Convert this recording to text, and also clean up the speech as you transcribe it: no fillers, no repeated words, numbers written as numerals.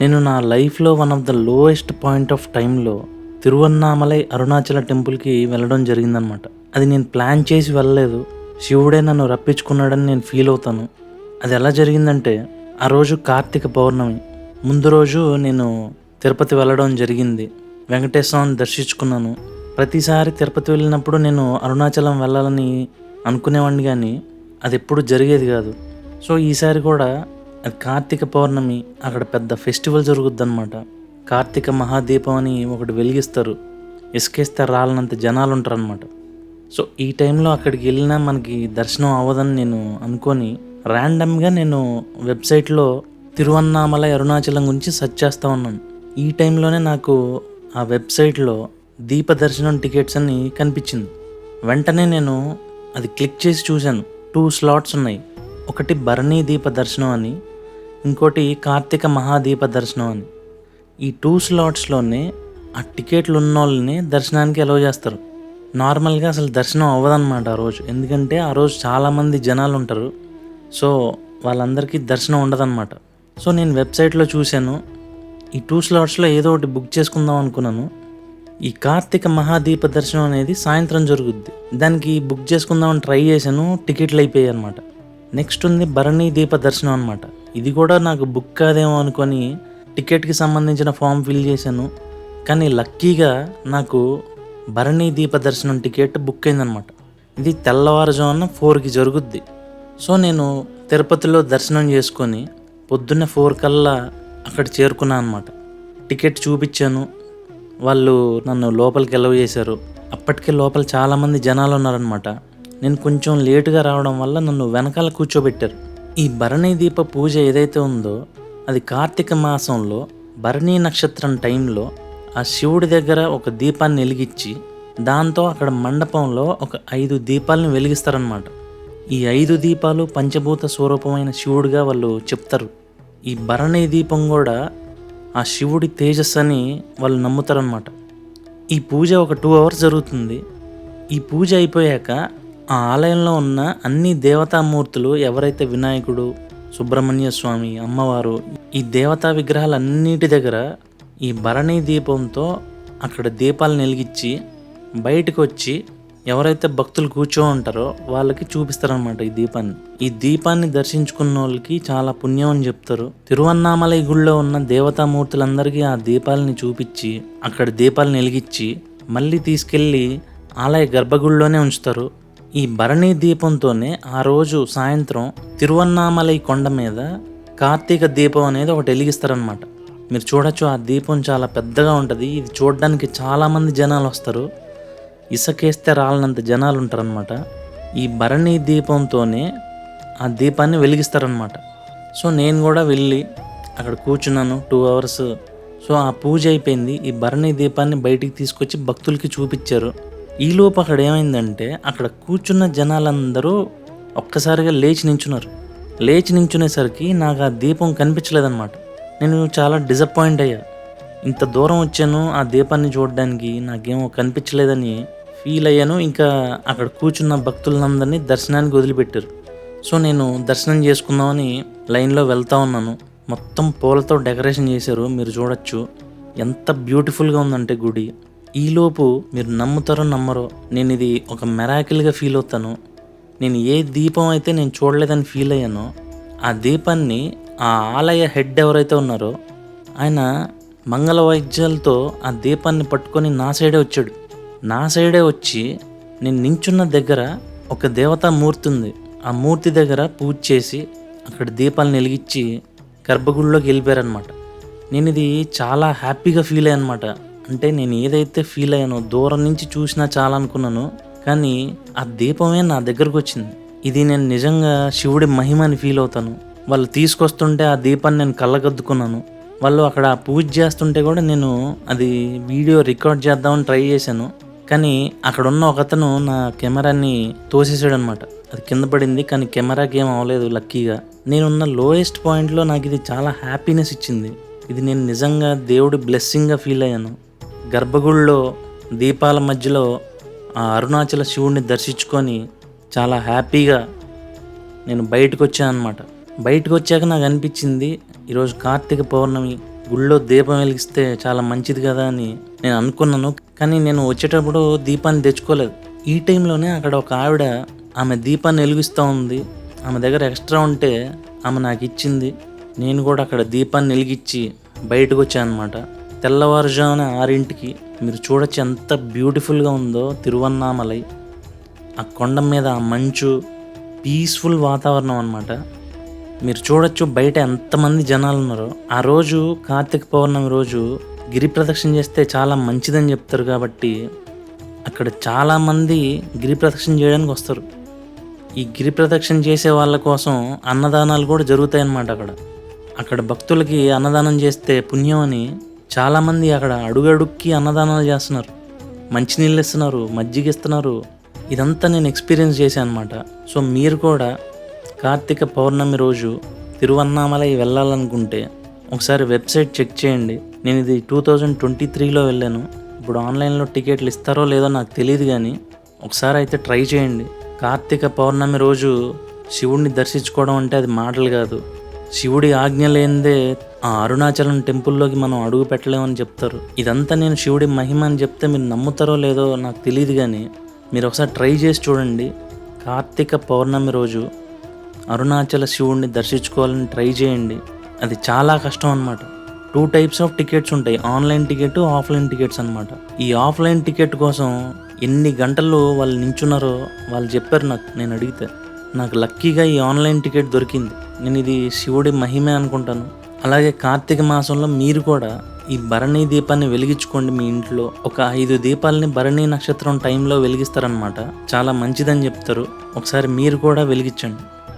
నేను నా లైఫ్‌లో one of the lowest point of టైమ్‌లో తిరువన్నామలై అరుణాచల టెంపుల్‌కి వెళ్ళడం జరిగిందనమాట. అది నేను ప్లాన్ చేసి వెళ్ళలేదు. శివుడే నన్ను రప్పించుకున్నాడని నేను ఫీల్ అవుతాను. అది ఎలా జరిగిందంటే, ఆ రోజు కార్తీక పౌర్ణమి. ముందు రోజు నేను తిరుపతి వెళ్ళడం జరిగింది. వెంకటేశ్వర స్వామిని దర్శించుకున్నాను. ప్రతిసారి తిరుపతి వెళ్ళినప్పుడు నేను అరుణాచలం వెళ్ళాలని అనుకునేవాడిని గానీ, అదెప్పుడు జరిగేది కాదు. సో, ఈసారి కూడా అది కార్తీక పౌర్ణమి. అక్కడ పెద్ద ఫెస్టివల్ జరుగుద్దనమాట. కార్తీక మహాదీపం అని ఒకటి వెలిగిస్తారు. ఇసుకేస్తే రాలనంత జనాలు ఉంటారనమాట. సో, ఈ టైంలో అక్కడికి వెళ్ళినా మనకి దర్శనం అవ్వదని నేను అనుకొని ర్యాండమ్గా నేను వెబ్సైట్లో తిరువన్నామలై అరుణాచలం గురించి సెర్చ్ చేస్తూ ఉన్నాను. ఈ టైంలోనే నాకు ఆ వెబ్సైట్లో దీప దర్శనం టికెట్స్ అని కనిపించింది. వెంటనే నేను అది క్లిక్ చేసి చూశాను. 2 స్లాట్స్ ఉన్నాయి. ఒకటి భరణీ దీప దర్శనం అని, ఇంకోటి కార్తీక మహాదీప దర్శనం అని. ఈ 2 స్లాట్స్లోనే ఆ టికెట్లు ఉన్న వాళ్ళని దర్శనానికి అలౌ చేస్తారు. నార్మల్గా అసలు దర్శనం అవ్వదన్నమాట ఆ రోజు. ఎందుకంటే ఆ రోజు చాలామంది జనాలు ఉంటారు. సో, వాళ్ళందరికీ దర్శనం ఉండదన్నమాట. సో, నేను వెబ్సైట్లో చూశాను. ఈ 2 స్లాట్స్లో ఏదో ఒకటి బుక్ చేసుకుందాం అనుకున్నాను. ఈ కార్తీక మహాదీప దర్శనం అనేది సాయంత్రం జరుగుద్ది. దానికి బుక్ చేసుకుందామని ట్రై చేశాను. టికెట్లు అయిపోయాయి అనమాట. నెక్స్ట్ ఉంది భరణీ దీప దర్శనం అనమాట. ఇది కూడా నాకు బుక్ కాదేమో అనుకొని టికెట్కి సంబంధించిన ఫామ్ ఫిల్ చేశాను. కానీ లక్కీగా నాకు భరణీ దీప దర్శనం టికెట్ బుక్ అయిందనమాట. ఇది తెల్లవారుజామున 4కి జరుగుద్ది. సో, నేను తిరుపతిలో దర్శనం చేసుకొని పొద్దున్నే 4 కల్లా అక్కడ చేరుకున్నాను అనమాట. టికెట్ చూపించాను. వాళ్ళు నన్ను లోపలికి అలౌ చేశారు. అప్పటికే లోపల చాలామంది జనాలు ఉన్నారనమాట. నేను కొంచెం లేటుగా రావడం వల్ల నన్ను వెనకాల కూర్చోబెట్టారు. ఈ భరణీ దీప పూజ ఏదైతే ఉందో అది కార్తీక మాసంలో భరణీ నక్షత్రం టైంలో ఆ శివుడి దగ్గర ఒక దీపాన్ని వెలిగించి దాంతో అక్కడ మండపంలో ఒక 5 దీపాలను వెలిగిస్తారనమాట. ఈ 5 దీపాలు పంచభూత స్వరూపమైన శివుడిగా వాళ్ళు చెప్తారు. ఈ భరణీ దీపం కూడా ఆ శివుడి తేజస్సు అని వాళ్ళు నమ్ముతారనమాట. ఈ పూజ ఒక 2 అవర్స్ జరుగుతుంది. ఈ పూజ అయిపోయాక ఆ ఆలయంలో ఉన్న అన్ని దేవతామూర్తులు, ఎవరైతే వినాయకుడు, సుబ్రహ్మణ్య స్వామి, అమ్మవారు, ఈ దేవతా విగ్రహాలన్నిటి దగ్గర ఈ భరణీ దీపంతో అక్కడ దీపాలను వెలిగించి బయటకు వచ్చి ఎవరైతే భక్తులు కూర్చో ఉంటారో వాళ్ళకి చూపిస్తారనమాట ఈ దీపాన్ని. ఈ దీపాన్ని దర్శించుకున్న వాళ్ళకి చాలా పుణ్యం అని చెప్తారు. తిరువన్నామలై గుడిలో ఉన్న దేవతామూర్తులందరికీ ఆ దీపాలని చూపించి అక్కడ దీపాలను వెలిగించి మళ్ళీ తీసుకెళ్ళి ఆలయ గర్భగుడిలోనే ఉంచుతారు. ఈ భరణీ దీపంతోనే ఆ రోజు సాయంత్రం తిరువన్నామలై కొండ మీద కార్తీక దీపం అనేది ఒకటి వెలిగిస్తారనమాట. మీరు చూడొచ్చు, ఆ దీపం చాలా పెద్దగా ఉంటుంది. ఇది చూడడానికి చాలామంది జనాలు వస్తారు. ఇసుకేస్తే రాలనంత జనాలు ఉంటారనమాట. ఈ భరణీ దీపంతోనే ఆ దీపాన్ని వెలిగిస్తారనమాట. సో, నేను కూడా వెళ్ళి అక్కడ కూర్చున్నాను 2 అవర్స్. సో, ఆ పూజ అయిపోయింది. ఈ భరణీ దీపాన్ని బయటికి తీసుకొచ్చి భక్తులకి చూపించారు. ఈలోపు అక్కడ ఏమైందంటే, అక్కడ కూర్చున్న జనాలందరూ ఒక్కసారిగా లేచి నించున్నారు. లేచి నించునేసరికి నాకు ఆ దీపం కనిపించలేదన్నమాట. నేను చాలా డిసప్పాయింట్ అయ్యా. ఇంత దూరం వచ్చాను ఆ దీపాన్ని చూడడానికి, నాకేమో కనిపించలేదని ఫీల్ అయ్యాను. ఇంకా అక్కడ కూర్చున్న భక్తులందరినీ దర్శనానికి వదిలిపెట్టారు. సో, నేను దర్శనం చేసుకుందామని లైన్లో వెళ్తూ ఉన్నాను. మొత్తం పూలతో డెకరేషన్ చేశారు. మీరు చూడొచ్చు ఎంత బ్యూటిఫుల్గా ఉందంటే గుడి. ఈలోపు మీరు నమ్ముతారో నమ్మరో, నేను ఇది ఒక మెరాకిల్గా ఫీల్ అవుతాను. నేను ఏ దీపం అయితే నేను చూడలేదని ఫీల్ అయ్యానో, ఆ దీపాన్ని ఆ ఆలయ హెడ్ ఎవరైతే ఉన్నారో ఆయన మంగళ వాయిద్యాలతో ఆ దీపాన్ని పట్టుకొని నా సైడే వచ్చి నేను నించున్న దగ్గర ఒక దేవతా మూర్తి ఉంది. ఆ మూర్తి దగ్గర పూజ చేసి అక్కడ దీపాలను వెలిగించి గర్భగుడిలోకి వెళ్ళిపోయారనమాట. నేను ఇది చాలా హ్యాపీగా ఫీల్ అయ్యాను అనమాట. అంటే నేను ఏదైతే ఫీల్ అయ్యానో దూరం నుంచి చూసినా చాలా అనుకున్నాను, కానీ ఆ దీపమే నా దగ్గరకు వచ్చింది. ఇది నేను నిజంగా శివుడి మహిమ అని ఫీల్ అవుతాను. వాళ్ళు తీసుకొస్తుంటే ఆ దీపాన్ని నేను కళ్ళగద్దుకున్నాను. వాళ్ళు అక్కడ పూజ చేస్తుంటే కూడా నేను అది వీడియో రికార్డ్ చేద్దామని ట్రై చేశాను. కానీ అక్కడ ఉన్న ఒకతను నా కెమెరాని తోసేసాడు అనమాట. అది కింద పడింది, కానీ కెమెరాకి ఏం అవ్వలేదు లక్కీగా. నేనున్న లోయెస్ట్ పాయింట్లో నాకు ఇది చాలా హ్యాపీనెస్ ఇచ్చింది. ఇది నేను నిజంగా దేవుడి బ్లెస్సింగ్గా ఫీల్ అయ్యాను. గర్భగుడిలో దీపాల మధ్యలో ఆ అరుణాచల శివుడిని దర్శించుకొని చాలా హ్యాపీగా నేను బయటకు వచ్చాను అనమాట. బయటకు వచ్చాక నాకు అనిపించింది, ఈరోజు కార్తీక పౌర్ణమి, గుళ్ళో దీపం వెలిగిస్తే చాలా మంచిది కదా అని నేను అనుకున్నాను. కానీ నేను వచ్చేటప్పుడు దీపాన్ని తెచ్చుకోలేదు. ఈ టైంలోనే అక్కడ ఒక ఆవిడ ఆమె దీపాన్ని వెలిగిస్తూ ఉంది. ఆమె దగ్గర ఎక్స్ట్రా ఉంటే ఆమె నాకు ఇచ్చింది. నేను కూడా అక్కడ దీపాన్ని వెలిగించి బయటకు వచ్చాను అనమాట. తెల్లవారుజామున 6ంటికి. మీరు చూడొచ్చు ఎంత బ్యూటిఫుల్గా ఉందో తిరువన్నామలై. ఆ కొండ మీద ఆ మంచు, పీస్ఫుల్ వాతావరణం అనమాట. మీరు చూడొచ్చు బయట ఎంతమంది జనాలు ఉన్నారో. ఆ రోజు కార్తీక పౌర్ణమి రోజు గిరి ప్రదక్షిణ చేస్తే చాలా మంచిదని చెప్తారు కాబట్టి అక్కడ చాలామంది గిరి ప్రదక్షిణ చేయడానికి వస్తారు. ఈ గిరి ప్రదక్షిణ చేసే వాళ్ళ కోసం అన్నదానాలు కూడా జరుగుతాయి అన్నమాట. అక్కడ భక్తులకి అన్నదానం చేస్తే పుణ్యం అని చాలామంది అక్కడ అడుగడుక్కి అన్నదానాలు చేస్తున్నారు. మంచినీళ్ళు ఇస్తున్నారు, మజ్జిగ ఇస్తున్నారు. ఇదంతా నేను ఎక్స్పీరియన్స్ చేశాను అనమాట. సో మీరు కూడా కార్తీక పౌర్ణమి రోజు తిరువన్నామలై వెళ్ళాలనుకుంటే ఒకసారి వెబ్సైట్ చెక్ చేయండి. నేను ఇది 2023లో వెళ్ళాను. ఇప్పుడు ఆన్లైన్లో టికెట్లు ఇస్తారో లేదో నాకు తెలియదు, కానీ ఒకసారి అయితే ట్రై చేయండి. కార్తీక పౌర్ణమి రోజు శివుడిని దర్శించుకోవడం అంటే అది మాటలు కాదు. శివుడి ఆజ్ఞ లేనిదే ఆ అరుణాచలం టెంపుల్లోకి మనం అడుగు పెట్టలేమని చెప్తారు. ఇదంతా నేను శివుడి మహిమ అని చెప్తే మీరు నమ్ముతారో లేదో నాకు తెలియదు, కానీ మీరు ఒకసారి ట్రై చేసి చూడండి. కార్తీక పౌర్ణమి రోజు అరుణాచల శివుడిని దర్శించుకోవాలని ట్రై చేయండి. అది చాలా కష్టం అనమాట. 2 టైప్స్ ఆఫ్ టికెట్స్ ఉంటాయి, ఆన్లైన్ టికెట్, ఆఫ్లైన్ టికెట్స్ అనమాట. ఈ ఆఫ్లైన్ టికెట్ కోసం ఎన్ని గంటలు వాళ్ళు నించున్నారో వాళ్ళు చెప్పారు నాకు. నేను అడిగితే నాకు లక్కీగా ఈ ఆన్లైన్ టికెట్ దొరికింది. నేను ఇది శివుడి మహిమే అనుకుంటాను. అలాగే కార్తీక మాసంలో మీరు కూడా ఈ భరణీ దీపాన్ని వెలిగించుకోండి. మీ ఇంట్లో ఒక 5 దీపాలని భరణీ నక్షత్రం టైంలో వెలిగిస్తారనమాట. చాలా మంచిదని చెప్తారు. ఒకసారి మీరు కూడా వెలిగించండి.